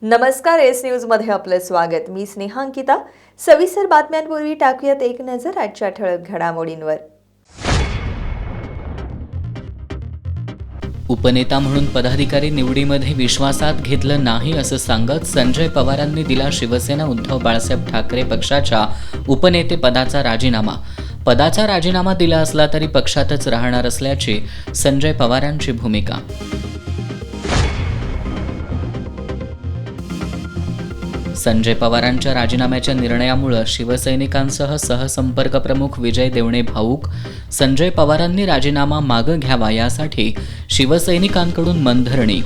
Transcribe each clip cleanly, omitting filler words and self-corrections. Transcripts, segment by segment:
नमस्कार, S news मध्ये आपलं स्वागत। मी स्नेहांकिता। सविस्तर बातम्यांपूर्वी टाकूयात एक नजर आजच्या ठळक घडामोडींवर। उपनेता म्हणून पदाधिकारी निवडीमध्ये विश्वासात घेतलं नाही असं सांगत संजय पवारांनी दिला शिवसेना उद्धव बाळासाहेब ठाकरे पक्षाच्या उपनेतेपदाचा राजीनामा। पदाचा राजीनामा दिला असला तरी पक्षातच राहणार असल्याची संजय पवारांची भूमिका। संजय पवारांच्या राजीनाम्याच्या निर्णयामुळे शिवसैनिकांसह सहसंपर्क प्रमुख विजय देवणे भाऊक। संजय पवारांनी राजीनामा मागे घ्यावा यासाठी शिवसैनिकांकडून मनधरणी।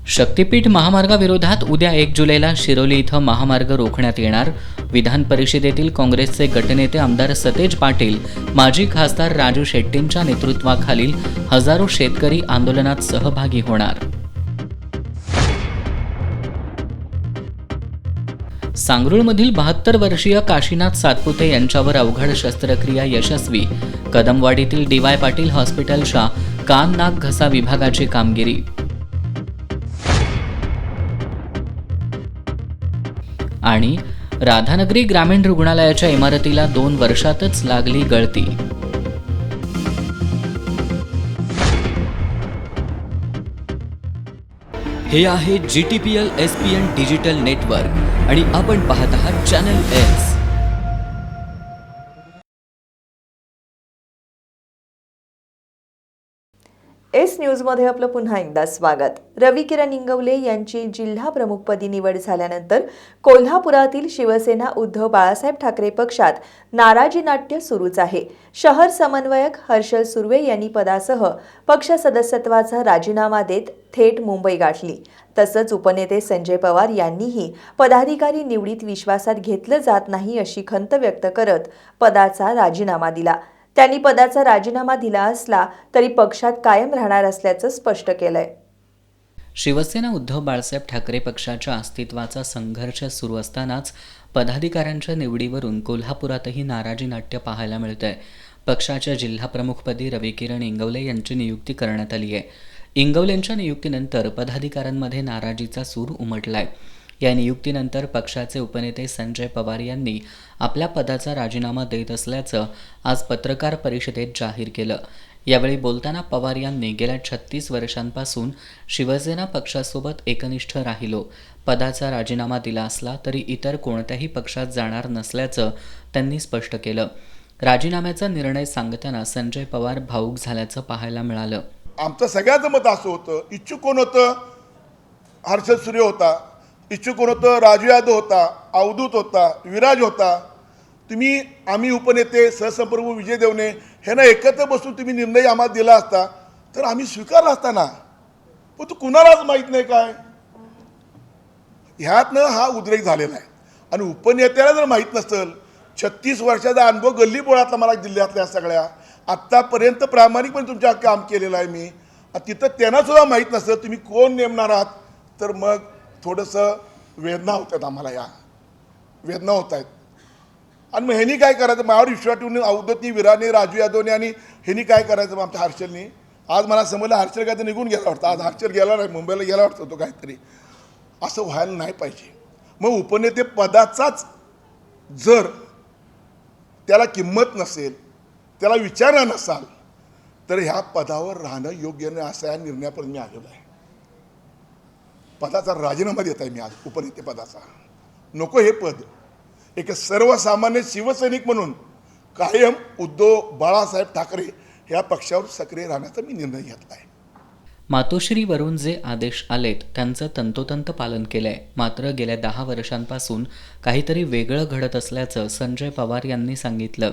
शक्तीपीठ महामार्गाविरोधात उद्या 1 जुलैला शिरोली इथं महामार्ग रोखण्यात येणार। विधान परिषदेतील काँग्रेसचे गटनेते आमदार सतेज पाटील, माजी खासदार राजू शेट्टींच्या नेतृत्वाखालील हजारो शेतकरी आंदोलनात सहभागी होणार। सांगरूळमधील 72 वर्षीय काशीनाथ सातपुते यांच्यावर अवघड शस्त्रक्रिया यशस्वी। कदमवाडीतील डी.वाय. पाटील हॉस्पिटलच्या कान नाक घसा विभागाची कामगिरी। आणि राधानगरी ग्रामीण रुग्णालयाच्या इमारतीला 2 वर्षातच लागली गळती। हे आहे GTPL SPN डिजिटल नेटवर्क आणि आपण पाहत आहात चॅनल एस। एस न्यूज मध्ये आपलं पुन्हा एकदा स्वागत। रवी किरण इंगवले यांची जिल्हा प्रमुखपदी निवड झाल्यानंतर कोल्हापुरातील शिवसेना उद्धव बाळासाहेब ठाकरे पक्षात नाराजी नाट्य सुरूच आहे। शहर समन्वयक हर्षल सुर्वे यांनी पदासह पक्ष सदस्यत्वाचा राजीनामा देत थेट मुंबई गाठली। तसंच उपनेते संजय पवार यांनीही पदाधिकारी निवडीत विश्वासात घेतलं जात नाही अशी खंत व्यक्त करत पदाचा राजीनामा दिला। त्यांनी पदाचा राजीनामा दिला असला तरी पक्षात कायम राहणार असल्याचं स्पष्ट केलंय। शिवसेना उद्धव बाळासाहेब ठाकरे पक्षाच्या अस्तित्वाचा संघर्ष सुरू असतानाच पदाधिकाऱ्यांच्या निवडीवरून कोल्हापुरातही नाराजी नाट्य पाहायला मिळतंय। पक्षाच्या जिल्हाप्रमुखपदी रवी किरण इंगवले यांची नियुक्ती करण्यात आली आहे। इंगवलेंच्या नियुक्तीनंतर पदाधिकाऱ्यांमध्ये नाराजीचा सूर उमटलाय। या नियुक्तीनंतर पक्षाचे उपनेते संजय पवार यांनी आपल्या पदाचा राजीनामा देत असल्याचं आज पत्रकार परिषदेत जाहीर केलं। यावेळी बोलताना पवार यांनी गेल्या 36 वर्षांपासून शिवसेना पक्षासोबत एकनिष्ठ राहिलो। पदाचा राजीनामा दिला असला तरी इतर कोणत्याही पक्षात जाणार नसल्याचं त्यांनी स्पष्ट केलं। राजीनाम्याचा निर्णय सांगताना संजय पवार भावूक झाल्याचं पाहायला मिळालं। आमचं सगळ्याचं मत असं होतं, इच्छुक कोण होतं? हर्षद सूर्य होता, इच्छुक कोण होतं? राजू यादव होता, अवधूत होता, विराज होता। आम्ही उपनेते सहसंपर्क विजय देवणे ह्यांना एकत्र बसून तुम्ही निर्णय आम्हाला दिला असता तर आम्ही स्वीकारला असता ना। पण तू कुणालाच माहीत नाही काय ह्यातनं हा उद्रेक झालेला आहे। आणि उपनेत्याला जर माहीत नसेल, 36 वर्षाचा अनुभव गल्ली बोळातला मला जिल्ह्यातल्या सगळ्या आत्तापर्यंत प्रामाणिकपणे तुमच्या काम केलेलं आहे मी, तिथं त्यांना सुद्धा माहीत नसेल तुम्ही कोण नेमणार आहात, तर मग थोडंसं वेदना होत आहेत, आम्हाला या वेदना होत आहेत। आणि मग ह्यांनी काय करायचं? माझ्यावर विश्वास ठेवून अवधूतनी, विराने, राजू यादवने आणि ह्यांनी काय करायचं? मग आमच्या हर्षलनी आज मला समजलं हर्षल काय तर निघून गेला वाटतं। आज हर्षल गेला नाही, मुंबईला गेला वाटतं तो काहीतरी। असं व्हायला नाही पाहिजे। मग उपनेते पदाचाच जर त्याला किंमत नसेल, त्याला विचार नसाल, तर ह्या पदावर राहणं योग्य नाही असा या निर्णयापर्यंत मी आलेलो आहे। पदाचा राजीनामा देत आहे मी आज, उपनेते पदाचा। नको हे पद। एक सर्वसामान्य शिवसैनिक म्हणून कायम उद्धव बाळासाहेब ठाकरे ह्या पक्षावर सक्रिय राहण्याचा मी निर्णय घेतला आहे। मातोश्रीवरून जे आदेश आलेत त्यांचं तंतोतंत पालन केलंय। मात्र गेल्या 10 वर्षांपासून काहीतरी वेगळं घडत असल्याचं संजय पवार यांनी सांगितलं।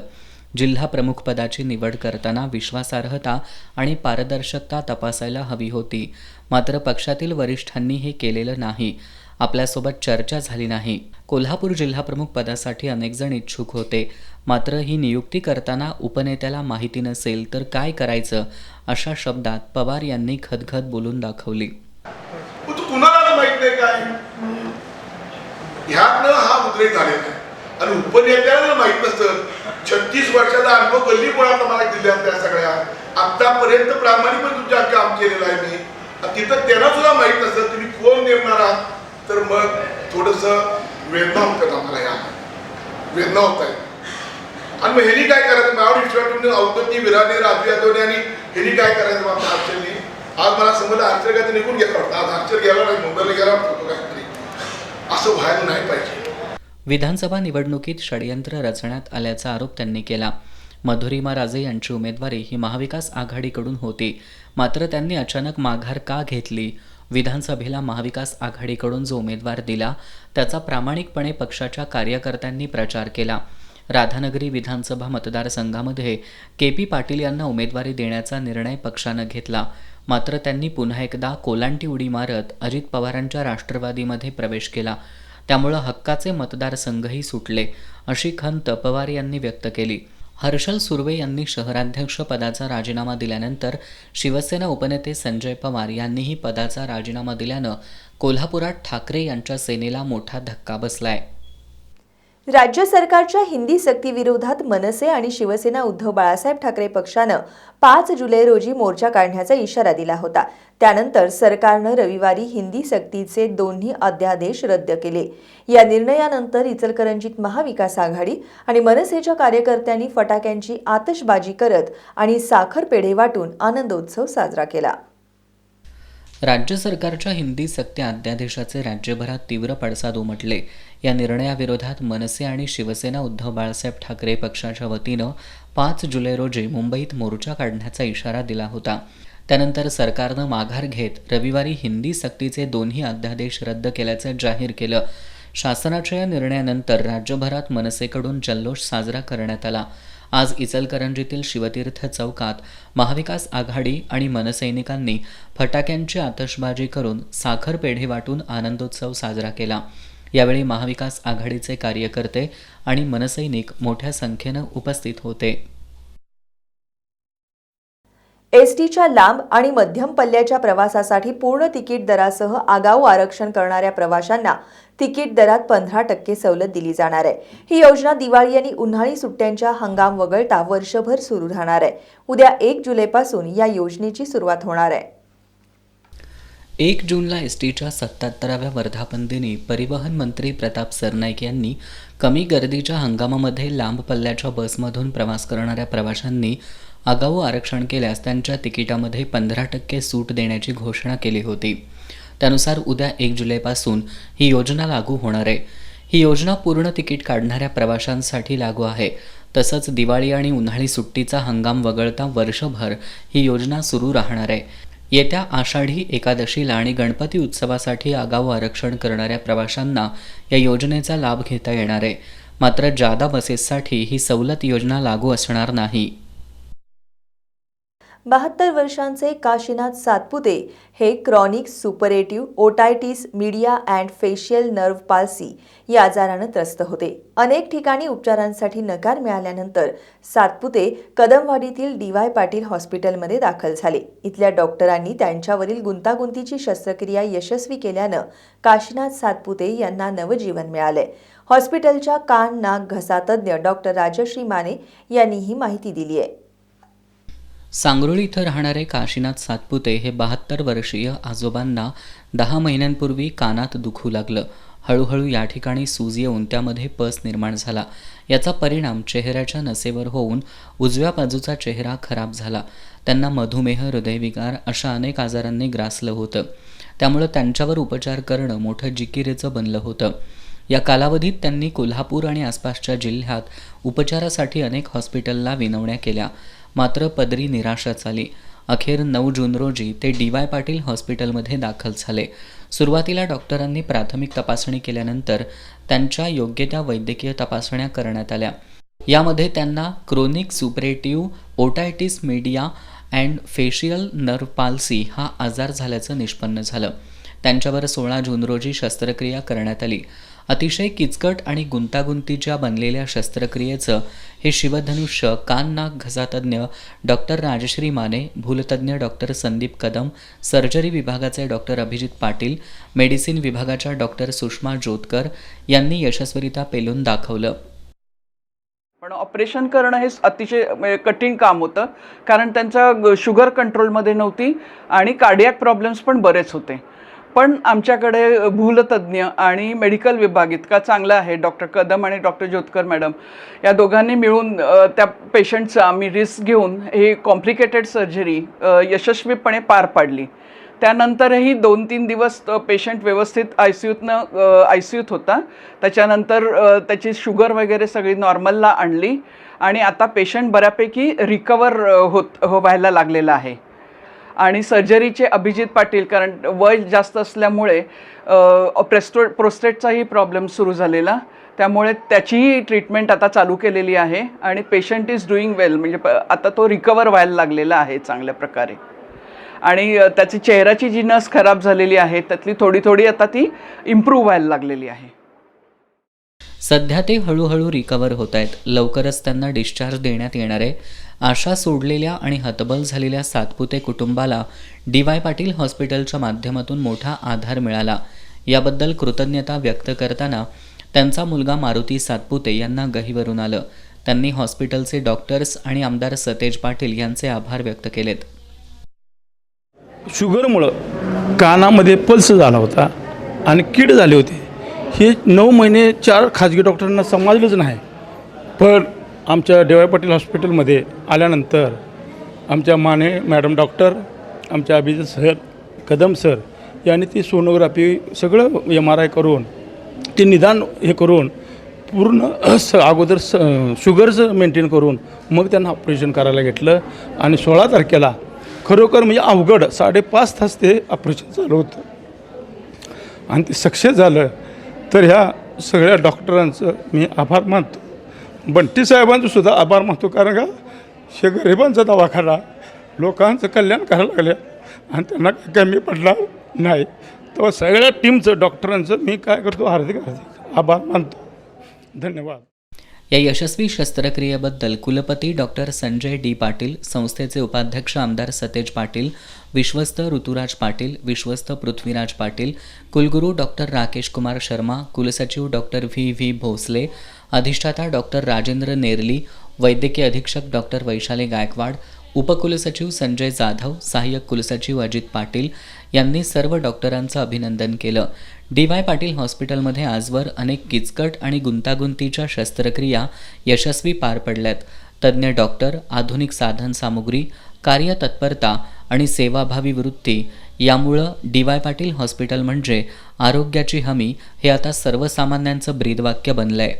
जिल्हा प्रमुख पदाची निवड करताना विश्वासार्हता आणि पारदर्शकता तपासायला हवी होती, मात्र पक्षातील वरिष्ठांनी हे केलेलं नाही। आपल्यासोबत चर्चा झाली नाही। कोल्हापूर जिल्हाप्रमुख पदासाठी अनेक जण इच्छुक होते, मात्र ही नियुक्ती करताना उपनेत्याला माहिती नसेल तर काय करायचं अशा शब्दात पवार यांनी खदखद बोलून दाखवली। तू कुणाला माहित नाही काय ह्यातनं हा उद्रेक झालेला आहे। आणि उपनेत्याला जर माहीत नसतं, 36 वर्षाचा अनुभव गल्ली बोळातला मला जिल्ह्यातल्या सगळ्या आतापर्यंत प्रामाणिकपणे तुमच्या काम केलेलं आहे मी, आणि तिथं त्यांना सुद्धा माहीत नसतं तुम्ही कोण नेमणार आहात, तर मग थोडंसं वेदना होतात आम्हाला, या वेदना होत आहेत. आणि मग ह्यांनी काय करायचं, माझ्यावर विश्वास ठेवून अवधूतनी, विराने, राजू यादवने आणि ह्यांनी काय करायचं बाबा आर्चरनी. आज मला समजलं आर्चर काय निघून गेला वाटतं, आज आर्चर गेला नाही, मुंबईला गेला वाटतो काहीतरी. असं व्हायला नाही पाहिजे. विधानसभा निवडणुकीत षडयंत्र रचण्यात आल्याचा आरोप त्यांनी केला. मधुरिमा राजे यांची उमेदवारी ही महाविकास आघाडीकडून होती, मात्र त्यांनी अचानक माघार का घेतली? विधानसभेला महाविकास आघाडीकडून जो उमेदवार दिला त्याचा प्रामाणिकपणे पक्षाच्या कार्यकर्त्यांनी प्रचार केला. राधानगरी विधानसभा मतदारसंघामध्ये के.पी. पाटील यांना उमेदवारी देण्याचा निर्णय पक्षानं घेतला, मात्र त्यांनी पुन्हा एकदा कोलांटी उडी मारत अजित पवारांच्या राष्ट्रवादीमध्ये प्रवेश केला. त्यामुळं हक्काचे मतदारसंघही सुटले, अशी खंत पवार यांनी व्यक्त केली. हर्षल सुर्वे यांनी शहराध्यक्ष पदाचा राजीनामा दिल्यानंतर शिवसेना उपनेते संजय पवार यांनीही पदाचा राजीनामा दिल्यानं कोल्हापुरात ठाकरे यांच्या सेनेला मोठा धक्का बसलाय. राज्य सरकारच्या हिंदी सक्तीविरोधात मनसे आणि शिवसेना उद्धव बाळासाहेब ठाकरे पक्षानं 5 जुलै रोजी मोर्चा काढण्याचा इशारा दिला होता. त्यानंतर सरकारनं रविवारी हिंदी सक्तीचे दोन्ही अध्यादेश रद्द केले. या निर्णयानंतर इचलकरंजीत महाविकास आघाडी आणि मनसेच्या कार्यकर्त्यांनी फटाक्यांची आतषबाजी करत आणि साखर पेढे वाटून आनंदोत्सव साजरा केला. राज्य सरकारच्या हिंदी सक्ती अध्यादेशाचे राज्यभरात तीव्र पडसाद उमटले. या निर्णयाविरोधात मनसे आणि शिवसेना उद्धव बाळासाहेब ठाकरे पक्षाच्या वतीनं 5 जुलै रोजी मुंबईत मोर्चा काढण्याचा इशारा दिला होता. त्यानंतर सरकारनं माघार घेत रविवारी हिंदी सक्तीचे दोन्ही अध्यादेश रद्द केल्याचं जाहीर केलं. शासनाच्या या निर्णयानंतर राज्यभरात मनसेकडून जल्लोष साजरा करण्यात आला. आज इचलकरंजीतील शिवतीर्थ चौकात महाविकास आघाडी आणि मनसैनिकांनी फटाक्यांची आतषबाजी करून साखर पेढे वाटून आनंदोत्सव साजरा केला. यावेळी महाविकास आघाडीचे कार्यकर्ते आणि मनसैनिक मोठ्या संख्येनं उपस्थित होते. एसटीच्या लांब आणि मध्यम पल्ल्याच्या प्रवासासाठी पूर्ण तिकीट दरासह आगाऊ आरक्षण करणाऱ्या प्रवाशांना तिकीट दरात 15% सवलत दिली जाणार आहे. ही योजना दिवाळी आणि उन्हाळी सुट्ट्यांच्या हंगाम वगळता वर्षभर सुरू राहणार आहे. उद्या 1 जुलैपासून या योजनेची सुरुवात होणार आहे. 1 जूनला एसटीच्या 77व्या वर्धापन दिनी परिवहन मंत्री प्रताप सरनाईक यांनी कमी गर्दीच्या हंगामामध्ये लांब पल्ल्याच्या बसमधून प्रवास करणाऱ्या प्रवाशांनी आगाऊ आरक्षण केल्यास त्यांच्या तिकिटामध्ये 15% सूट देण्याची घोषणा केली होती. त्यानुसार उद्या 1 जुलैपासून ही योजना लागू होणार आहे. ही योजना पूर्ण तिकीट काढणाऱ्या प्रवाशांसाठी लागू आहे. तसंच दिवाळी आणि उन्हाळी सुट्टीचा हंगाम वगळता वर्षभर ही योजना सुरू राहणार आहे. येत्या आषाढी एकादशीला आणि गणपती उत्सवासाठी आगाऊ आरक्षण करणाऱ्या प्रवाशांना या योजनेचा लाभ घेता येणार आहे. मात्र जादा बसेससाठी ही सवलत योजना लागू असणार नाही. 72 वर्षांचे काशीनाथ सातपुते हे chronic suppurative otitis media and facial nerve palsy या आजारानं त्रस्त होते. अनेक ठिकाणी उपचारांसाठी नकार मिळाल्यानंतर सातपुते कदमवाडीतील डी.वाय. पाटील हॉस्पिटलमध्ये दाखल झाले. इथल्या डॉक्टरांनी त्यांच्यावरील गुंतागुंतीची शस्त्रक्रिया यशस्वी केल्यानं काशीनाथ सातपुते यांना नवजीवन मिळाले. हॉस्पिटलच्या कान नाक घसा तज्ज्ञ डॉक्टर राजश्री माने यांनी ही माहिती दिली आहे. सांगरोळी इथं राहणारे काशीनाथ सातपुते हे 72 वर्षीय आजोबांना 10 महिन्यांपूर्वी कानात दुखू लागलं. हळूहळू या ठिकाणी सूज येऊन त्यामध्ये पस निर्माण झाला. याचा परिणाम चेहऱ्याच्या नसेवर होऊन उजव्या बाजूचा चेहरा खराब झाला. त्यांना मधुमेह, हृदयविकार अशा अनेक आजारांनी ग्रासलं होतं. त्यामुळे त्यांच्यावर उपचार करणं मोठं जिकिरीचं बनलं होतं. या कालावधीत त्यांनी कोल्हापूर आणि आसपासच्या जिल्ह्यात उपचारासाठी अनेक हॉस्पिटलला विनवण्या केल्या. मात्र पदरी निराशाच आली. अखेर 9 जून रोजी ते डी.वाय. पाटील हॉस्पिटलमध्ये दाखल झाले. सुरुवातीला डॉक्टरांनी प्राथमिक तपासणी केल्यानंतर त्यांच्या योग्य त्या वैद्यकीय तपासण्या करण्यात आल्या. यामध्ये त्यांना chronic suppurative otitis media and facial nerve palsy हा आजार झाल्याचं निष्पन्न झालं. त्यांच्यावर 16 जून रोजी शस्त्रक्रिया करण्यात आली. अतिशय किचकट आणि गुंतागुंतीच्या बनलेल्या शस्त्रक्रियेचं हे शिवधनुष्य कान नाक घसातज्ञ डॉक्टर राजश्री माने, भूलतज्ञ डॉक्टर संदीप कदम, सर्जरी विभागाचे डॉक्टर अभिजित पाटील, मेडिसिन विभागाच्या डॉक्टर सुषमा जोतकर यांनी यशस्वीरित्या पेलून दाखवलं. पण ऑपरेशन करणं हे अतिशय कठीण काम होतं, कारण त्यांचा शुगर कंट्रोलमध्ये नव्हती आणि कार्डियक प्रॉब्लेम्स पण बरेच होते. पण आमच्याकडे भूलतज्ञ आणि मेडिकल विभाग इतका चांगला आहे, डॉक्टर कदम आणि डॉक्टर ज्योतकर मॅडम या दोघांनी मिळून त्या पेशंटचा आम्ही रिस्क घेऊन ही कॉम्प्लिकेटेड सर्जरी यशस्वीपणे पार पाडली. त्यानंतरही 2-3 दिवस पेशंट व्यवस्थित आय सी यूत होता. त्याच्यानंतर त्याची शुगर वगैरे सगळी नॉर्मलला आणली आणि आता पेशंट बऱ्यापैकी रिकवर व्हायला लागलेला आहे. आणि सर्जरीचे अभिजित पाटील, कारण वय जास्त असल्यामुळे प्रोस्टेटचाही प्रॉब्लेम सुरू झालेला, त्यामुळे त्याचीही ट्रीटमेंट आता चालू केलेली आहे आणि पेशंट इज डुईंग वेल, म्हणजे आता तो रिकवर व्हायला लागलेला आहे चांगल्या प्रकारे. आणि त्याची चेहऱ्याची जी नस खराब झालेली आहे त्यातली थोडी आता ती इम्प्रूव्ह व्हायला लागलेली आहे. सध्या ते हळूहळू रिकवर होत आहेत. लवकरच त्यांना डिस्चार्ज देण्यात येणार आहे. आशा सोडलेल्या आणि हतबल झालेल्या सातपुते कुटुंबाला DY पाटील हॉस्पिटलच्या माध्यमातून मोठा आधार मिळाला. याबद्दल कृतज्ञता व्यक्त करताना त्यांचा मुलगा मारुती सातपुते यांना गहिवरून आलं. त्यांनी हॉस्पिटलचे डॉक्टर्स आणि आमदार सतेज पाटील यांचे आभार व्यक्त केलेत. शुगरमुळं कानामध्ये पल्स झाला होता आणि कीड झाली होती. हे 9 महिने 4 खाजगी डॉक्टरांना समजलंच नाही. पण आमच्या DY पाटील हॉस्पिटलमध्ये आल्यानंतर आमच्या माने मॅडम डॉक्टर, आमच्या अभिजित सर, कदम सर यांनी ती सोनोग्राफी सगळं MRI करून ते निदान हे करून पूर्ण अगोदर शुगरचं मेंटेन करून मग त्यांना ऑपरेशन करायला घेतलं. आणि 16 तारखेला खरोखर म्हणजे अवघड 5.5 तास ते ऑपरेशन चालू होतं आणि ते सक्सेस झालं. तर ह्या सगळ्या डॉक्टरांचं मी आभार मानतो. बंटी साहेबांचं सुद्धा आभार मानतो, कारण का हे गरिबांचा दवाखाना लोकांचं कल्याण करायला लागले आणि त्यांना काही कमी पडला नाही. तेव्हा सगळ्या टीमचं डॉक्टरांचं मी काय करतो हार्दिक आभार मानतो. धन्यवाद. या यशस्वी शस्त्रक्रियेबद्दल कुलपती डॉक्टर संजय D. पाटील, संस्थेचे उपाध्यक्ष आमदार सतेज पाटील, विश्वस्त ऋतुराज पाटील, विश्वस्त पृथ्वीराज पाटील, कुलगुरू डॉक्टर राकेश कुमार शर्मा, कुलसचिव डॉक्टर V. भोसले, अधिष्ठाता डॉक्टर राजेंद्र नेरली, वैद्यकीय अधीक्षक डॉक्टर वैशाली गायकवाड, उपकुलसचिव संजय जाधव, सहाय्यक कुलसचिव अजित पाटील यांनी सर्व डॉक्टरांचं अभिनंदन केलं. DY पाटील हॉस्पिटलमध्ये आजवर अनेक किचकट आणि गुंतागुंतीच्या शस्त्रक्रिया यशस्वी पार पडल्यात. तज्ज्ञ डॉक्टर, आधुनिक साधन सामुग्री, कार्यतत्परता आणि सेवाभावी वृत्ती यामुळं DY पाटील हॉस्पिटल म्हणजे आरोग्याची हमी हे आता सर्वसामान्यांचं ब्रीदवाक्य बनलंय.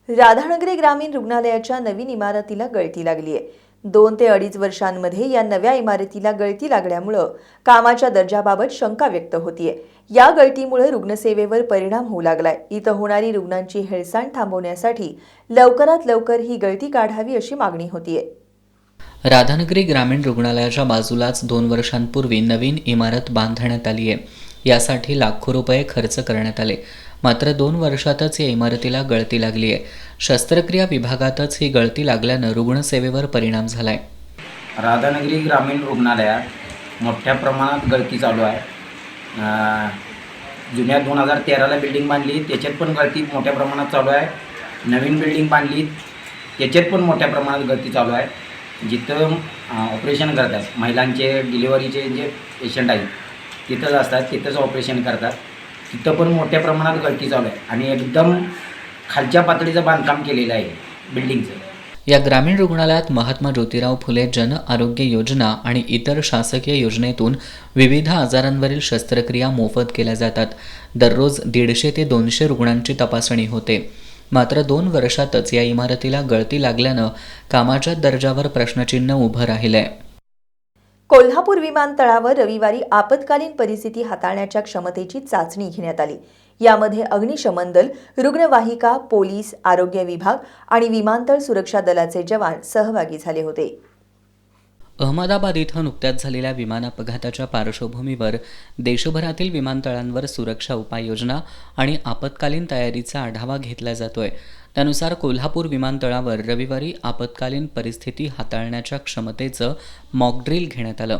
राधानगरी ग्रामीण रुग्णालयाच्या नवीन इमारतीला गळती लागली आहे. 2 ते 2.5 वर्षांमध्ये या नव्या इमारतीला गळती लागल्यामुळं कामाच्या दर्जाबाबत शंका व्यक्त होतीये. या गळतीमुळे रुग्णसेवेवर परिणाम होऊ लागलाय. इथं होणारी रुग्णांची हेळसांड थांबवण्यासाठी लवकरात लवकर ही गळती काढावी अशी मागणी होतीये. राधानगरी ग्रामीण रुग्णालयाच्या बाजूलाच 2 वर्षांपूर्वी नवीन इमारत बांधण्यात आली आहे. यासाठी लाखो रुपये खर्च करण्यात आले. मात्र 2 वर्षातच या इमारतीला गळती लागली आहे. शस्त्रक्रिया विभागातच ही गळती लागल्यानं रुग्णसेवेवर परिणाम झालाय. राधानगरी ग्रामीण रुग्णालयात मोठ्या प्रमाणात गळती चालू आहे. जुन्या 2013ला बिल्डिंग बांधली, त्याच्यात पण गळती मोठ्या प्रमाणात चालू आहे. नवीन बिल्डिंग बांधली, त्याच्यात पण मोठ्या प्रमाणात गळती चालू आहे. जिथं ऑपरेशन करतात महिलांचे, डिलिव्हरीचे जे पेशंट आहेत तिथंच असतात, तिथंच ऑपरेशन करतात. तिथं पण मोठ्या प्रमाणात गळती चालू आहे आणि एकदम खालच्या पातळीचं बांधकाम केलेलं आहे बिल्डिंगचं. या ग्रामीण रुग्णालयात महात्मा ज्योतिराव फुले जन आरोग्य योजना आणि इतर शासकीय योजनेतून विविध आजारांवरील शस्त्रक्रिया मोफत केल्या जातात. दररोज 150 ते 200 रुग्णांची तपासणी होते. मात्र 2 वर्षातच या इमारतीला गळती लागल्यानं कामाच्या दर्जावर प्रश्नचिन्ह उभं राहिलंय. कोल्हापूर विमानतळावर रविवारी आपत्कालीन परिस्थिती हाताळण्याच्या क्षमतेची चाचणी घेण्यात आली. यामध्ये अग्निशमन दल, रुग्णवाहिका, पोलीस, आरोग्य विभाग आणि विमानतळ सुरक्षा दलाचे जवान सहभागी झाले होते. अहमदाबाद इथं नुकत्याच झालेल्या विमान अपघाताच्या पार्श्वभूमीवर देशभरातील विमानतळांवर सुरक्षा उपाययोजना आणि आपत्कालीन तयारीचा आढावा घेतला जातोय. त्यानुसार कोल्हापूर विमानतळावर रविवारी आपत्कालीन परिस्थिती हाताळण्याच्या क्षमतेचं मॉकड्रिल घेण्यात आलं.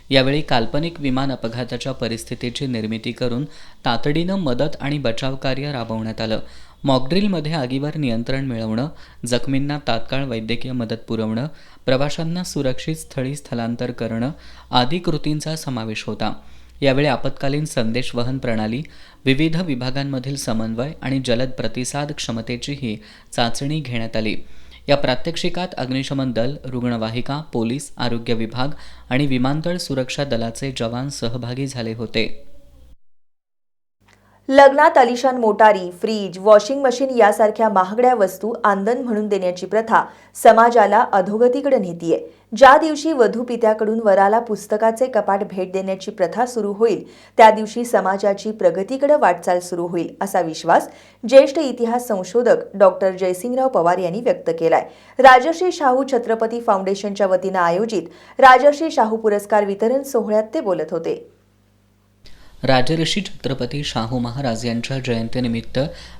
यावेळी काल्पनिक विमान अपघाताच्या परिस्थितीची निर्मिती करून तातडीनं मदत आणि बचाव कार्य राबवण्यात आलं. मॉकड्रिलमध्ये आगीवर नियंत्रण मिळवणं, जखमींना तात्काळ वैद्यकीय मदत पुरवणं, प्रवाशांना सुरक्षित स्थळी स्थलांतर करणं आदी कृतींचा समावेश होता. यावेळी आपत्कालीन संदेश वहन प्रणाली, विविध विभागांमधील समन्वय आणि जलद प्रतिसाद क्षमतेचीही चाचणी घेण्यात आली. या प्रात्यक्षिकात अग्निशमन दल, रुग्णवाहिका, पोलीस, आरोग्य विभाग आणि विमानतळ सुरक्षा दलाचे जवान सहभागी झाले होते. लग्नात आलिशान मोटारी, फ्रीज, वॉशिंग मशीन यासारख्या महागड्या वस्तू आंदण म्हणून देण्याची प्रथा समाजाला अधोगतीकडे नेतीये. ज्या दिवशी वधू पित्याकडून वराला पुस्तकाचे कपाट भेट देण्याची प्रथा सुरू होईल त्या दिवशी समाजाची प्रगतीकडे वाटचाल सुरू होईल असा विश्वास ज्येष्ठ इतिहास संशोधक डॉक्टर जयसिंगराव पवार यांनी व्यक्त केलाय. राजर्षी शाहू छत्रपती फाउंडेशनच्या वतीनं आयोजित राजर्षी शाहू पुरस्कार वितरण सोहळ्यात ते बोलत होते. राजर्षी छत्रपती शाहू महाराज यांच्या जयंतीनिमित्त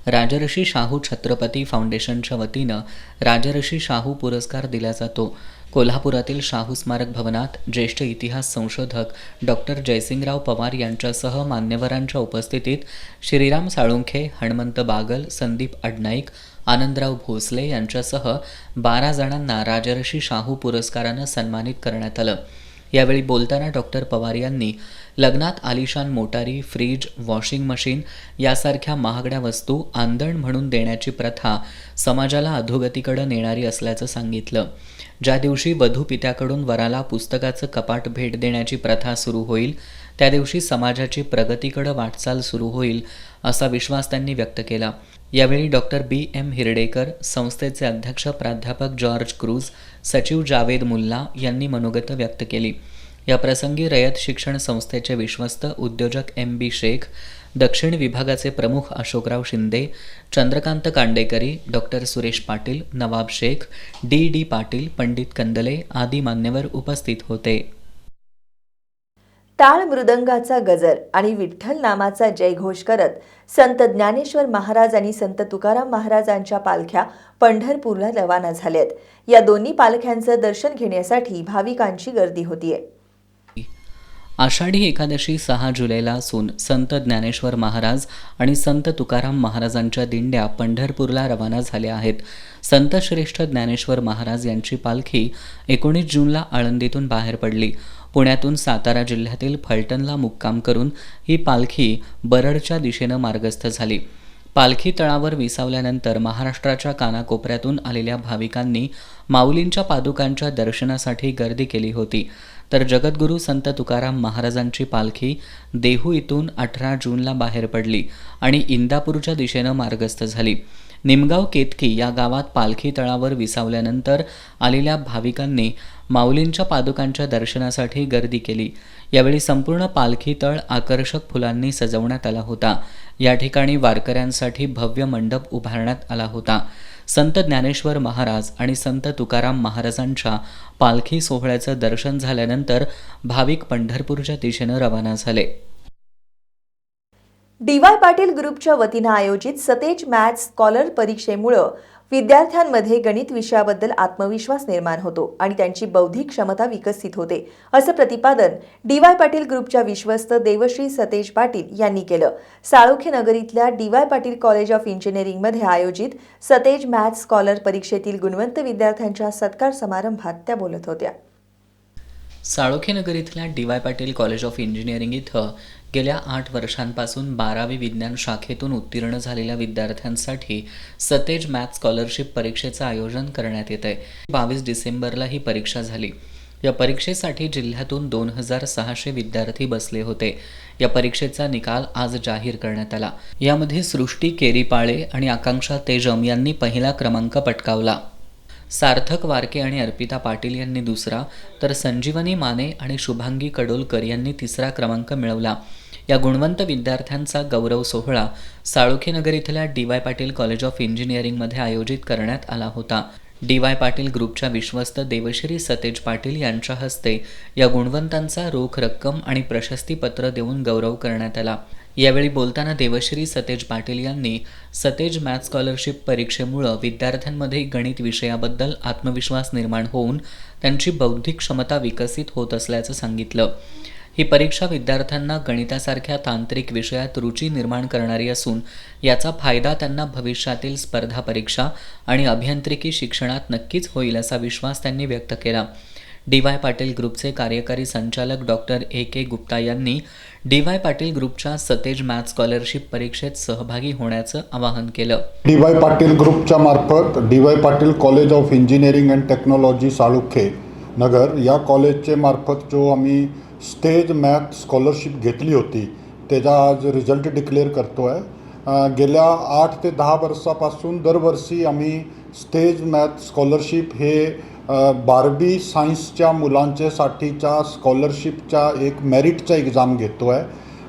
राजर्षी शाहू छत्रपती फाउंडेशनच्या वतीनं राजर्षी शाहू पुरस्कार दिला जातो. कोल्हापुरातील शाहू स्मारक भवनात ज्येष्ठ इतिहास संशोधक डॉक्टर जयसिंगराव पवार यांच्यासह मान्यवरांच्या उपस्थितीत श्रीराम साळुंखे, हणमंत बागल, संदीप अडनाईक, आनंदराव भोसले यांच्यासह 12 जणांना राजर्षी शाहू पुरस्कारानं सन्मानित करण्यात आलं. यावेळी बोलताना डॉक्टर पवार यांनी लग्नात आलिशान मोटारी, फ्रीज, वॉशिंग मशीन यासारख्या महागड्या वस्तू आंदण म्हणून देण्याची प्रथा समाजाला अधोगतीकडे नेणारी असल्याचं सांगितलं. ज्या दिवशी वधू पित्याकडून वराला पुस्तकाचं कपाट भेट देण्याची प्रथा सुरू होईल त्या दिवशी समाजाची प्रगतीकडे वाटचाल सुरू होईल असा विश्वास त्यांनी व्यक्त केला. यावेळी डॉक्टर BM हिरडेकर, संस्थेचे अध्यक्ष प्राध्यापक जॉर्ज क्रूज, सचिव जावेद मुल्ला यांनी मनोगत व्यक्त केली. या प्रसंगी रयत शिक्षण संस्थेचे विश्वस्त उद्योजक MB शेख, दक्षिण विभागाचे प्रमुख अशोकराव शिंदे, चंद्रकांत कांडेकरी, डॉक्टर सुरेश पाटील, नवाब शेख, D पाटील, पंडित कंदले आदी मान्यवर उपस्थित होते. टाळ मृदंगाचा गजर आणि विठ्ठल नामाचा जयघोष करत संत ज्ञानेश्वर महाराज आणि संत तुकाराम महाराजांच्या पालख्या पंढरपूरला रवाना झाल्यात. या दोन्ही पालख्यांचं दर्शन घेण्यासाठी भाविकांची गर्दी होतीये. आषाढी एकादशी 6 जुलैला असून संत ज्ञानेश्वर महाराज आणि संत तुकाराम महाराजांच्या दिंड्या पंढरपूरला रवाना झाल्या आहेत. संत श्रेष्ठ ज्ञानेश्वर महाराज यांची पालखी 19 जूनला आळंदीतून बाहेर पडली. पुण्यातून सातारा जिल्ह्यातील फलटणला मुक्काम करून ही पालखी बरडच्या दिशेनं मार्गस्थ झाली. पालखी तळावर विसावल्यानंतर महाराष्ट्राच्या कानाकोपऱ्यातून आलेल्या भाविकांनी माऊलींच्या पादुकांच्या दर्शनासाठी गर्दी केली होती. तर जगद्गुरू संत तुकाराम महाराजांची पालखी देहू इथून 18 जूनला बाहेर पडली आणि इंदापूरच्या दिशेनं मार्गस्थ झाली. निमगाव केतकी या गावात पालखी तळावर विसावल्यानंतर आलेल्या भाविकांनी माऊलींच्या पादुकांच्या दर्शनासाठी गर्दी केली. यावेळी संपूर्ण पालखी तळ आकर्षक फुलांनी सजवण्यात आला होता. या ठिकाणी वारकऱ्यांसाठी भव्य मंडप उभारण्यात आला होता. संत ज्ञानेश्वर महाराज आणि संत तुकाराम महाराजांच्या पालखी सोहळ्याचं दर्शन झाल्यानंतर भाविक पंढरपूरच्या दिशेनं रवाना झाले. DY पाटील ग्रुपच्या वतीनं आयोजित सतेज मॅथ्स स्कॉलर परीक्षेमुळे विद्यार्थ्यांमध्ये गणित विषयाबद्दल आत्मविश्वास निर्माण होतो आणि त्यांची बौद्धिक क्षमता विकसित होते असं प्रतिपादन DY पाटील ग्रुपच्या विश्वस्त देवश्री सतेज पाटील यांनी केलं. साळोखे नगर इथल्या DY पाटील कॉलेज ऑफ इंजिनिअरिंगमध्ये आयोजित सतेज मॅथ्स स्कॉलर परीक्षेतील गुणवंत विद्यार्थ्यांच्या सत्कार समारंभात त्या बोलत होत्या. साळोखे नगर इथल्या DY Patil college of engineering इथं गेल्या 8 वर्षांपासून 12वी विज्ञान शाखेतून उत्तीर्ण झालेल्या विद्यार्थ्यांसाठी सतेज मॅथ्स स्कॉलरशिप परीक्षेचं आयोजन करण्यात येत आहे. 22 डिसेंबरला ही परीक्षा झाली. या परीक्षेसाठी जिल्ह्यातून 2600 विद्यार्थी बसले होते. या परीक्षेचा निकाल आज जाहीर करण्यात आला. यामध्ये सृष्टी केरीपाळे आणि आकांक्षा तेजम यांनी पहिला क्रमांक पटकावला. सार्थक वारके आणि अर्पिता पाटील यांनी दुसरा, तर संजीवनी माने आणि शुभांगी कडोलकर यांनी तिसरा क्रमांक मिळवला. या गुणवंत विद्यार्थ्यांचा गौरव सोहळा साळोखे नगर इथल्या DY पाटील कॉलेज ऑफ इंजिनिअरिंगमध्ये आयोजित करण्यात आला होता. DY पाटील ग्रुपच्या विश्वस्त देवश्री सतेज पाटील यांच्या हस्ते या गुणवंतांचा रोख रक्कम आणि प्रशस्तीपत्र देऊन गौरव करण्यात आला. यावेळी बोलताना देवश्री सतेज पाटील यांनी सतेज मॅथ्स स्कॉलरशिप परीक्षेमुळे विद्यार्थ्यांमध्ये गणित विषयाबद्दल आत्मविश्वास निर्माण होऊन त्यांची बौद्धिक क्षमता विकसित होत असल्याचं सांगितलं. ही परीक्षा विद्यार्थ्यांना गणितासारख्या तांत्रिक विषयात रुची निर्माण करणारी असून याचा फायदा त्यांना भविष्यातील स्पर्धा परीक्षा आणि अभियांत्रिकी शिक्षणात नक्कीच होईल असा विश्वास त्यांनी व्यक्त केला. डी.वाय. पाटील ग्रुपचे कार्यकारी संचालक डॉक्टर ए.के. गुप्ता यांनी डी.वाय. पाटील ग्रुपच्या सतेज मॅथ स्कॉलरशिप परीक्षेत सहभागी होण्याचं आवाहन केलं. डी.वाय. पाटील ग्रुपच्या मार्फत D Y. Patil college of engineering and technology Salunkhe Nagar या कॉलेजचे मार्फत जो आम्ही स्टेज मॅथ स्कॉलरशिप घेतली होती त्याचा आज रिझल्ट डिक्लेअर करतो आहे. गेल्या 8 ते 10 वर्षापासून दरवर्षी आम्ही स्टेज मॅथ स्कॉलरशिप हे 12वी सायन्सच्या मुलांच्यासाठीच्या स्कॉलरशिपच्या एक मेरिटचा एक्झाम घेतो आहे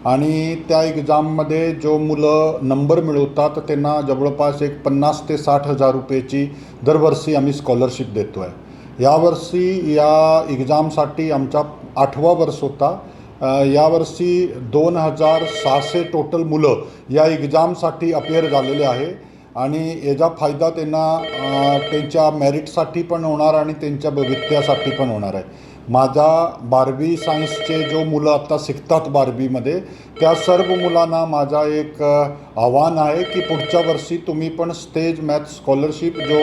आणि त्या एक्झाममध्ये जो मुलं नंबर मिळवतात त्यांना जवळपास एक 50 ते 60 हजार रुपयाची दरवर्षी आम्ही स्कॉलरशिप देतो आहे. यावर्षी या एक्झामसाठी आमचा 8वा वर्ष होता. यावर्षी 2600 टोटल मुलं या एक्झामसाठी अपेअर झालेले आहे आणि याचा फायदा त्यांना त्यांच्या मेरिटसाठी पण होणार आणि त्यांच्या वित्तासाठी पण होणार आहे. माझा 12वी सायन्सचे जो मुलं आत्ता शिकतात 12वीमध्ये त्या सर्व मुलांना माझा एक आव्हान आहे की पुढच्या वर्षी तुम्ही पण स्टेज मॅथ स्कॉलरशिप जो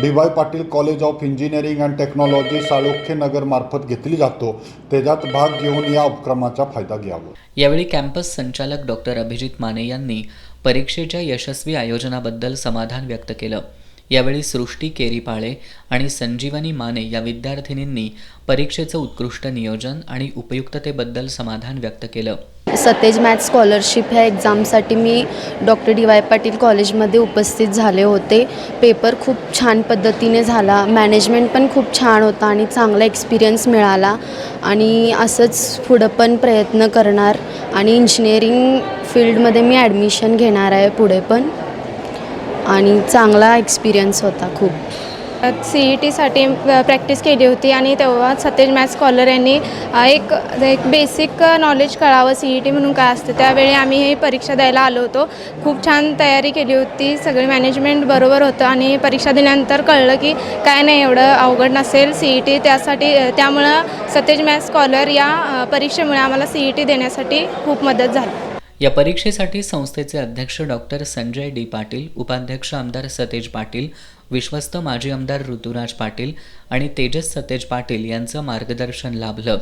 D Y. Patil college of engineering and technology Salunkhe Nagar मार्फत घेतली जातो त्याच्यात भाग घेऊन या उपक्रमाचा फायदा घ्यावा. यावेळी कॅम्पस संचालक डॉक्टर अभिजित माने यांनी परीक्षेच्या यशस्वी आयोजनाबद्दल समाधान व्यक्त केलं. यावेळी सृष्टी केरीपाळे आणि संजीवनी माने या विद्यार्थिनींनी परीक्षेचं उत्कृष्ट नियोजन आणि उपयुक्ततेबद्दल समाधान व्यक्त केलं. सतेज मॅथ स्कॉलरशिप ह्या एक्झामसाठी मी डॉक्टर डी.वाय. पाटील कॉलेजमध्ये उपस्थित झाले होते. पेपर खूप छान पद्धतीने झाला. मॅनेजमेंट पण खूप छान होता आणि चांगला एक्सपिरियन्स मिळाला आणि असंच पुढं पण प्रयत्न करणार आणि इंजिनिअरिंग फील्डमध्ये मी ॲडमिशन घेणार आहे पुढे पण आणि चांगला एक्सपिरियन्स होता खूप. CETसाठी प्रॅक्टिस केली होती आणि तेव्हा सतेज मॅथ स्कॉलर यांनी एक बेसिक नॉलेज कळावं CET म्हणून काय असतं. त्यावेळी आम्ही ही परीक्षा द्यायला आलो होतो. खूप छान तयारी केली होती. सगळी मॅनेजमेंट बरोबर होतं आणि परीक्षा दिल्यानंतर कळलं की काय नाही एवढं अवघड नसेल CET. त्यामुळं सतेज मॅथ स्कॉलर या परीक्षेमुळे आम्हाला CET देण्यासाठी खूप मदत झाली. या परीक्षेसाठी संस्थेचे अध्यक्ष डॉक्टर संजय डी पाटील, उपाध्यक्ष आमदार सतेज पाटील, विश्वस्त माजी आमदार ऋतुराज पाटील आणि तेजस सतेज पाटील यांचं मार्गदर्शन लाभलं.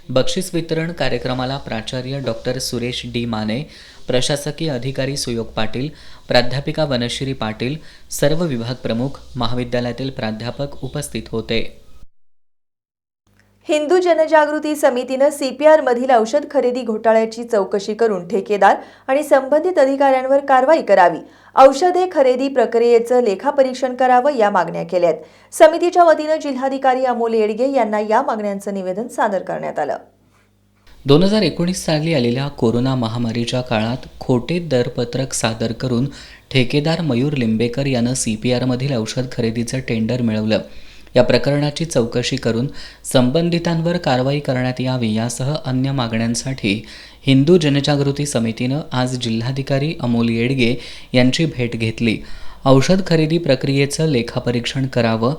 बक्षीस वितरण कार्यक्रमाला प्राचार्य डॉक्टर सुरेश डी माने, प्रशासकीय अधिकारी सुयोग पाटील, प्राध्यापिका वनश्री पाटील, सर्व विभाग प्रमुख, महाविद्यालयातील प्राध्यापक उपस्थित होते. हिंदू जनजागृती समितीनं CPR-मधील औषध खरेदी घोटाळ्याची चौकशी करून ठेकेदार आणि संबंधित अधिकाऱ्यांवर कारवाई करावी, औषधे खरेदी प्रक्रियेचं लेखापरीक्षण करावं या मागण्या केल्या आहेत. समितीच्या वतीनं जिल्हाधिकारी अमोल येडगे यांना या मागण्यांचं निवेदन सादर करण्यात आलं. 2019 साली आलेल्या कोरोना महामारीच्या काळात खोटे दरपत्रक सादर करून ठेकेदार मयूर लिंबेकर यानं CPR-मधील औषध खरेदीचं टेंडर मिळवलं. या प्रकरणाची चौकशी करून संबंधितांवर कारवाई करण्यात यावी यासह अन्य मागण्यांसाठी हिंदू जनजागृती समितीनं आज जिल्हाधिकारी अमोल येडगे यांची भेट घेतली. औषध खरेदी प्रक्रियेचं लेखापरीक्षण करावं,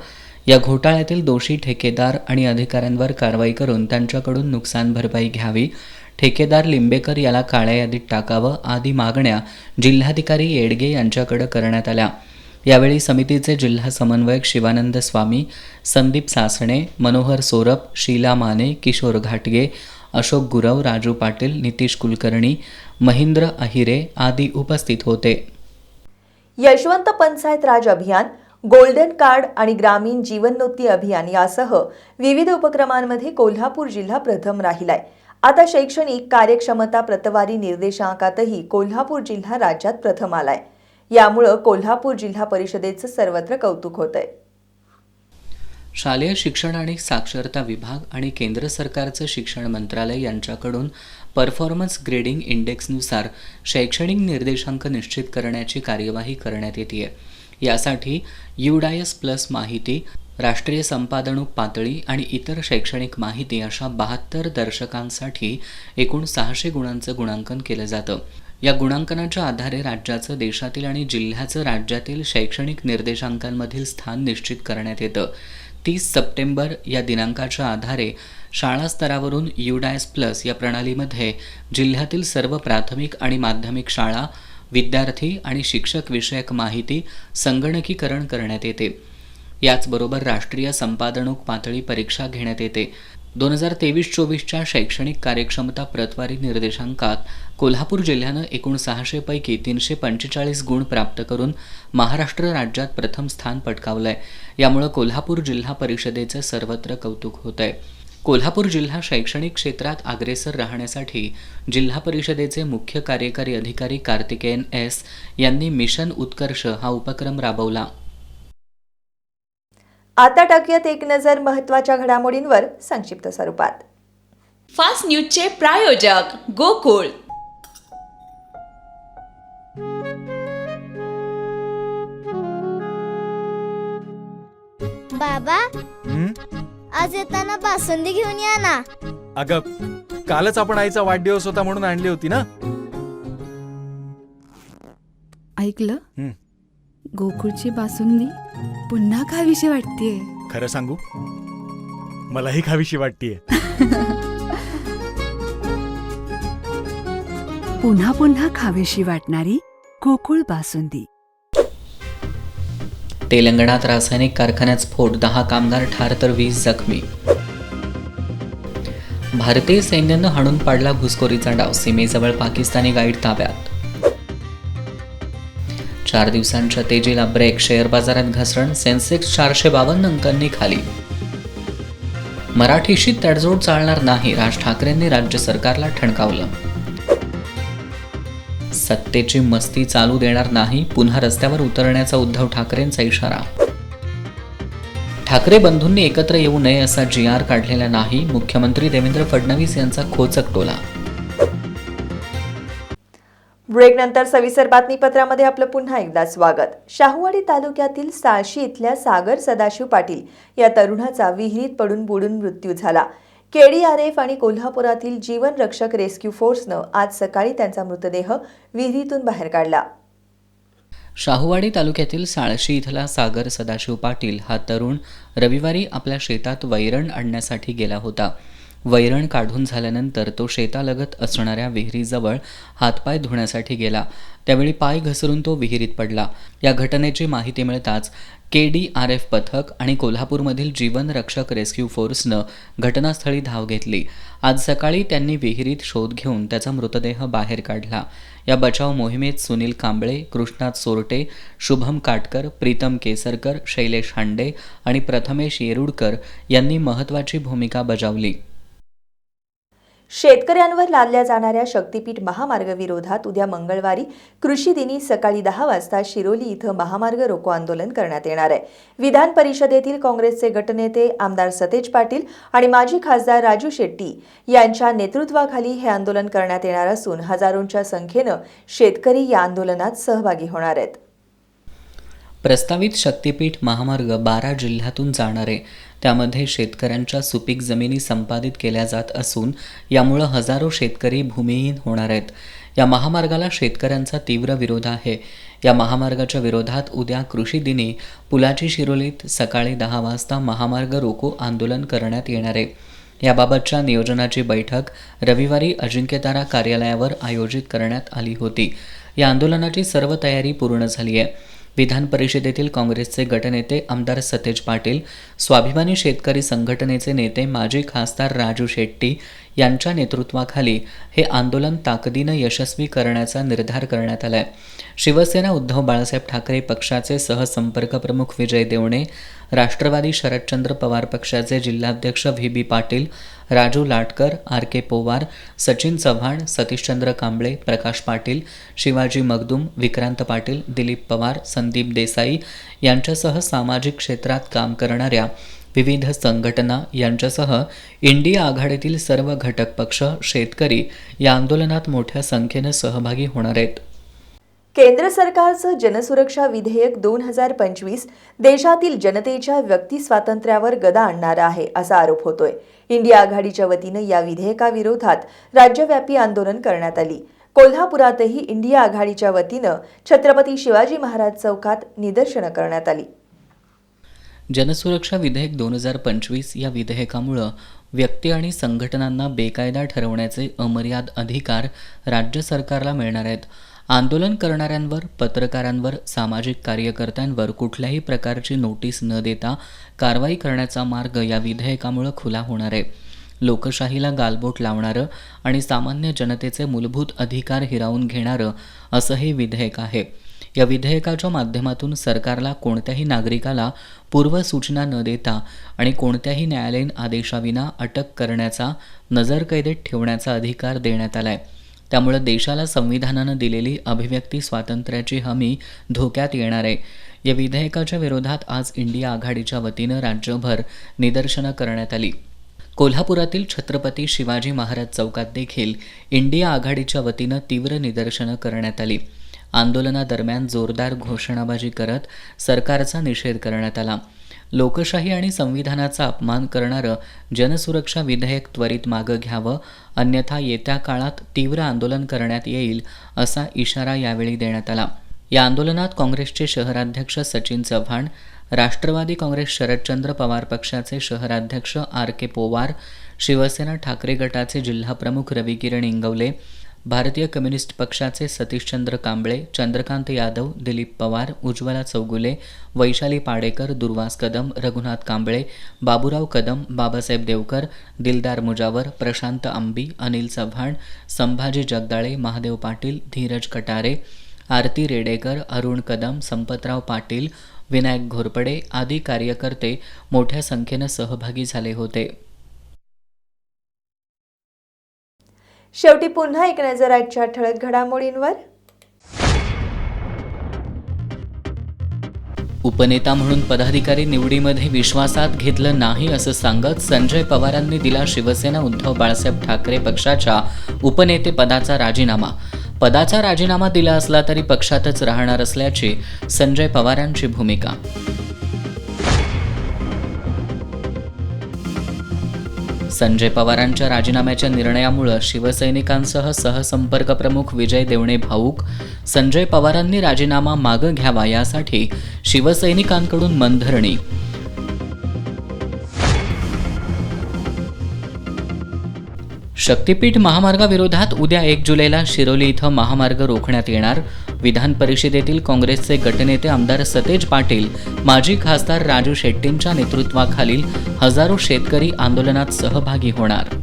या घोटाळ्यातील दोषी ठेकेदार आणि अधिकाऱ्यांवर कारवाई करून त्यांच्याकडून नुकसान भरपाई घ्यावी, ठेकेदार लिंबेकर याला काळ्या यादीत टाकावं आदी मागण्या जिल्हाधिकारी येडगे यांच्याकडे करण्यात आल्या. यावेळी समितीचे जिल्हा समन्वयक शिवानंद स्वामी, संदीप सासणे, मनोहर सोरप, शीला माने, किशोर घाटगे, अशोक गुरव, राजू पाटील, नितीश कुलकर्णी, महेंद्र अहिरे आदी उपस्थित होते. यशवंत पंचायत राज अभियान, गोल्डन कार्ड आणि ग्रामीण जीवनोन्नती अभियान यासह विविध उपक्रमांमध्ये कोल्हापूर जिल्हा प्रथम राहिलाय. आता शैक्षणिक कार्यक्षमता प्रतवारी निर्देशांकातही कोल्हापूर जिल्हा राज्यात प्रथम आलाय. यामुळं कोल्हापूर जिल्हा परिषदेचं सर्वत्र कौतुक होतंय. शालेय शिक्षण आणि साक्षरता विभाग आणि केंद्र सरकारचं शिक्षण मंत्रालय यांच्याकडून परफॉर्मन्स ग्रेडिंग इंडेक्सनुसार शैक्षणिक निर्देशांक निश्चित करण्याची कार्यवाही करण्यात येते. यासाठी UDIS प्लस माहिती, राष्ट्रीय संपादणूक पातळी आणि इतर शैक्षणिक माहिती अशा 72 दर्शकांसाठी एकूण 600 गुणांचं गुणांकन केलं जातं. या गुणांकनाच्या आधारे राज्याचं देशातील आणि जिल्ह्याचं राज्यातील शैक्षणिक निर्देशांकांमधील स्थान निश्चित करण्यात येतं. 30 सप्टेंबर या दिनांकाच्या आधारे शाळा स्तरावरून UDAS+ या प्रणालीमध्ये जिल्ह्यातील सर्व प्राथमिक आणि माध्यमिक शाळा, विद्यार्थी आणि शिक्षक विषयक माहिती संगणकीकरण करण्यात येते. याचबरोबर राष्ट्रीय संपादनोक पातळी परीक्षा घेण्यात येते. 2023-24च्या शैक्षणिक कार्यक्षमता प्रतवारी निर्देशांकात कोल्हापूर जिल्ह्यानं एकूण 600 पैकी 345 गुण प्राप्त करून महाराष्ट्र राज्यात प्रथम स्थान पटकावलंय. यामुळे कोल्हापूर जिल्हा परिषदेचे सर्वत्र कौतुक होत आहे. कोल्हापूर जिल्हा शैक्षणिक क्षेत्रात अग्रेसर राहण्यासाठी जिल्हा परिषदेचे मुख्य कार्यकारी अधिकारी कार्तिकेयन S यांनी मिशन उत्कर्ष हा उपक्रम राबवला. आता टाकूयात एक नजर महत्त्वाच्या घडामोडींवर संक्षिप्त स्वरूपात. फास्ट न्यूजचे प्रायोजक गोकुळ. बाबा, आज येताना बासुंदी घेऊन या ना. अगं, कालच आपण आईचा वाढदिवस होता म्हणून आणली होती ना. ऐकलं? गोकुळची बासुंदी पुन्हा खावीशी वाटतेय. खरं सांगू, मलाही खावीशी वाटतेय. पुन्हा पुन्हा खावीशी वाटणारी गोकुळ बासुंदी. तेलंगणात रासायनिक कारखान्यात स्फोट, 10 कामगार ठार तर 20 जखमी. भारतीय सैन्यानं हाणून पाडला घुसखोरीचा डाव, सीमेजवळ पाकिस्तानी गाईड ताब्यात. 4 दिवसांच्या तेजीला ब्रेक, शेअर बाजारात घसरण, सेन्सेक्स 452 अंकांनी खाली. मराठीशी तडजोड चालणार नाही, राज ठाकरेंनी राज्य सरकारला ठणकावलं. सत्तेची मस्ती चालू देणार नाही, पुन्हा रस्त्यावर उतरण्याचा उद्धव ठाकरेंचा इशारा. ठाकरे बंधूंनी एकत्र येऊ नये असा GR काढलेला नाही, मुख्यमंत्री देवेंद्र फडणवीस यांचा खोचक टोला. ब्रेकनंतर सविस्तर बातमीपत्रामध्ये आपलं पुन्हा एकदा स्वागत. शाहूवाडी तालुक्यातील साळशी इथल्या सागर सदाशिव पाटील या तरुणाचा विहिरीत पडून बुडून मृत्यू झाला. KDRF आणि कोल्हापुरातील जीवन रक्षक रेस्क्यू फोर्सनं आज सकाळी त्यांचा मृतदेह विहिरीतून बाहेर काढला. शाहूवाडी तालुक्यातील साळशी इथला सागर सदाशिव पाटील हा तरुण रविवारी आपल्या शेतात वैरण आणण्यासाठी गेला होता. वैरण काढून झाल्यानंतर तो शेतालगत असणाऱ्या विहिरीजवळ हातपाय धुण्यासाठी गेला. त्यावेळी पाय घसरून तो विहिरीत पडला. या घटनेची माहिती मिळताच KDRF पथक आणि कोल्हापूरमधील जीवन रक्षक रेस्क्यू फोर्सनं घटनास्थळी धाव घेतली. आज सकाळी त्यांनी विहिरीत शोध घेऊन त्याचा मृतदेह बाहेर काढला. या बचाव मोहिमेत सुनील कांबळे, कृष्णात सोरटे, शुभम काटकर, प्रीतम केसरकर, शैलेश हांडे आणि प्रथमेश येरुडकर यांनी महत्त्वाची भूमिका बजावली. शेतकऱ्यांवर लादल्या जाणाऱ्या शक्तीपीठ महामार्ग विरोधात उद्या मंगळवारी कृषी दिनी सकाळी 10 वाजता शिरोली इथं महामार्ग रोको आंदोलन करण्यात येणार आहे. विधान परिषदेतील काँग्रेसचे गटनेते आमदार सतेज पाटील आणि माजी खासदार राजू शेट्टी यांच्या नेतृत्वाखाली हे आंदोलन करण्यात येणार असून हजारोंच्या संख्येनं शेतकरी या आंदोलनात सहभागी होणार आहेत. प्रस्तावित शक्तीपीठ महामार्ग 12 जिल्ह्यातून जाणार आहे. त्यामध्ये शेतकऱ्यांच्या सुपीक जमिनी संपादित केल्या जात असून यामुळे हजारो शेतकरी भूमिहीन होणार आहेत. या महामार्गाला शेतकऱ्यांचा तीव्र विरोध आहे. या महामार्गाच्या विरोधात उद्या कृषी दिनी पुलाची शिरोलीत सकाळी 10 वाजता महामार्ग रोको आंदोलन करण्यात येणार आहे. याबाबतच्या नियोजनाची बैठक रविवारी अजिंक्यतारा कार्यालयावर आयोजित करण्यात आली होती. या आंदोलनाची सर्व तयारी पूर्ण झाली आहे. विधान परिषदेतील काँग्रेसचे गटनेते आमदार सतेज पाटील, स्वाभिमानी शेतकरी संघटनेचे नेते माजी खासदार राजू शेट्टी यांच्या नेतृत्वाखाली हे आंदोलन ताकदीनं यशस्वी करण्याचा निर्धार करण्यात आला आहे. शिवसेना उद्धव बाळासाहेब ठाकरे पक्षाचे सहसंपर्क प्रमुख विजय देवणे, राष्ट्रवादी शरदचंद्र पवार पक्षाचे जिल्हाध्यक्ष VB पाटील, राजू लाटकर, RK पोवार, सचिन चव्हाण, सतीशचंद्र कांबळे, प्रकाश पाटील, शिवाजी मगदूम, विक्रांत पाटील, दिलीप पवार, संदीप देसाई यांच्यासह सामाजिक क्षेत्रात काम करणाऱ्या विविध संघटना यांच्यासह इंडिया आघाडीतील सर्व घटक पक्ष, शेतकरी या आंदोलनात मोठ्या संख्येने सहभागी होणार आहेत. केंद्र सरकारचं जनसुरक्षा विधेयक 2025 देशातील जनतेच्या व्यक्ती स्वातंत्र्यावर गदा आणणारं आहे असा आरोप होतोय. इंडिया आघाडीच्या वतीनं या विधेयकाविरोधात राज्यव्यापी आंदोलन करण्यात आली. कोल्हापुरातही इंडिया आघाडीच्या वतीनं छत्रपती शिवाजी महाराज चौकात निदर्शनं करण्यात आली. जनसुरक्षा विधेयक 2025 या विधेयकामुळं व्यक्ती आणि संघटनांना बेकायदा ठरवण्याचे अमर्याद अधिकार राज्य सरकारला मिळणार आहेत. आंदोलन करणाऱ्यांवर, पत्रकारांवर, सामाजिक कार्यकर्त्यांवर कुठल्याही प्रकारची नोटीस न देता कारवाई करण्याचा मार्ग या विधेयकामुळं खुला होणार आहे. लोकशाहीला गालबोट लावणारं आणि सामान्य जनतेचे मूलभूत अधिकार हिरावून घेणारं असं हे विधेयक आहे. या विधेयकाच्या माध्यमातून सरकारला कोणत्याही नागरिकाला पूर्वसूचना न देता आणि कोणत्याही न्यायालयीन आदेशाविना अटक करण्याचा, नजरकैदेत ठेवण्याचा अधिकार देण्यात आला आहे. त्यामुळे देशाला संविधानानं दिलेली अभिव्यक्ती स्वातंत्र्याची हमी धोक्यात येणार आहे. या विधेयकाच्या विरोधात आज इंडिया आघाडीच्या वतीनं राज्यभर निदर्शनं करण्यात आली. कोल्हापुरातील छत्रपती शिवाजी महाराज चौकात देखील इंडिया आघाडीच्या वतीनं तीव्र निदर्शनं करण्यात आली. आंदोलनादरम्यान जोरदार घोषणाबाजी करत सरकारचा निषेध करण्यात आला. लोकशाही आणि संविधानाचा अपमान करणारं जनसुरक्षा विधेयक त्वरित मागं घ्यावं, अन्यथा येत्या काळात तीव्र आंदोलन करण्यात येईल असा इशारा यावेळी देण्यात आला. या आंदोलनात काँग्रेसचे शहराध्यक्ष सचिन चव्हाण, राष्ट्रवादी काँग्रेस शरदचंद्र पवार पक्षाचे शहराध्यक्ष RK पोवार, शिवसेना ठाकरे गटाचे जिल्हाप्रमुख रविकिरण इंगवले, भारतीय कम्युनिस्ट पक्षाचे सतीशचंद्र कांबळे, चंद्रकांत यादव, दिलीप पवार, उज्ज्वला चौगुले, वैशाली पाडेकर, दुर्वास कदम, रघुनाथ कांबळे, बाबूराव कदम, बाबासाहेब देवकर, दिलदार मुजावर, प्रशांत आंबी, अनिल चव्हाण, संभाजी जगदाळे, महादेव पाटील, धीरज कटारे, आरती रेडेकर, अरुण कदम, संपतराव पाटील, विनायक घोरपडे आदी कार्यकर्ते मोठ्या संख्येनं सहभागी झाले होते. शेवटी पुन्हा एक नजर आजच्या ठळक घडामोडींवर. उपनेता म्हणून पदाधिकारी निवडीमध्ये विश्वासात घेतलं नाही असं सांगत संजय पवारांनी दिला शिवसेना उद्धव बाळासाहेब ठाकरे पक्षाच्या उपनेतेपदाचा राजीनामा. पदाचा राजीनामा दिला असला तरी पक्षातच राहणार असल्याची संजय पवारांची भूमिका. संजय पवारांच्या राजीनाम्याच्या निर्णयामुळे शिवसैनिकांसह सहसंपर्क प्रमुख विजय देवणे भाऊक. संजय पवारांनी राजीनामा मागं घ्यावा यासाठी शिवसैनिकांकडून मनधरणी. शक्तीपीठ महामार्गाविरोधात उद्या 1 जुलैला शिरोली इथं महामार्ग रोखण्यात येणार. विधान परिषदेतील काँग्रेसचे गटनेते आमदार सतेज पाटील, माजी खासदार राजू शेट्टींच्या नेतृत्वाखालील हजारो शेतकरी आंदोलनात सहभागी होणार.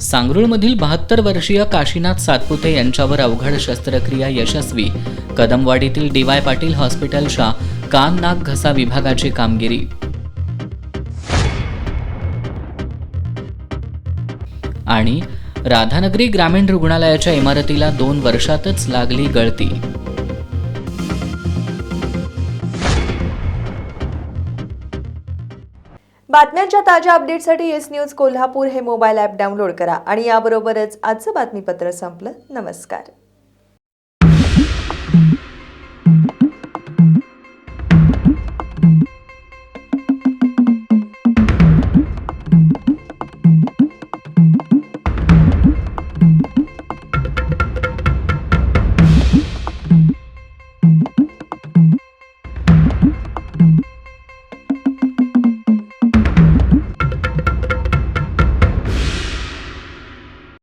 सांगरूळमधील 72 वर्षीय काशीनाथ सातपुते यांच्यावर अवघड शस्त्रक्रिया यशस्वी. कदमवाडीतील DY पाटील हॉस्पिटलच्या कान नाक घसा विभागाची कामगिरी. आणि राधानगरी ग्रामीण रुग्णालयाच्या इमारतीला 2 वर्षातच लागली गळती. बातम्यांच्या ताज्या अपडेटसाठी येस न्यूज कोल्हापूर हे मोबाईल ॲप डाउनलोड करा आणि याबरोबरच आजचं बातमीपत्र संपलं. नमस्कार.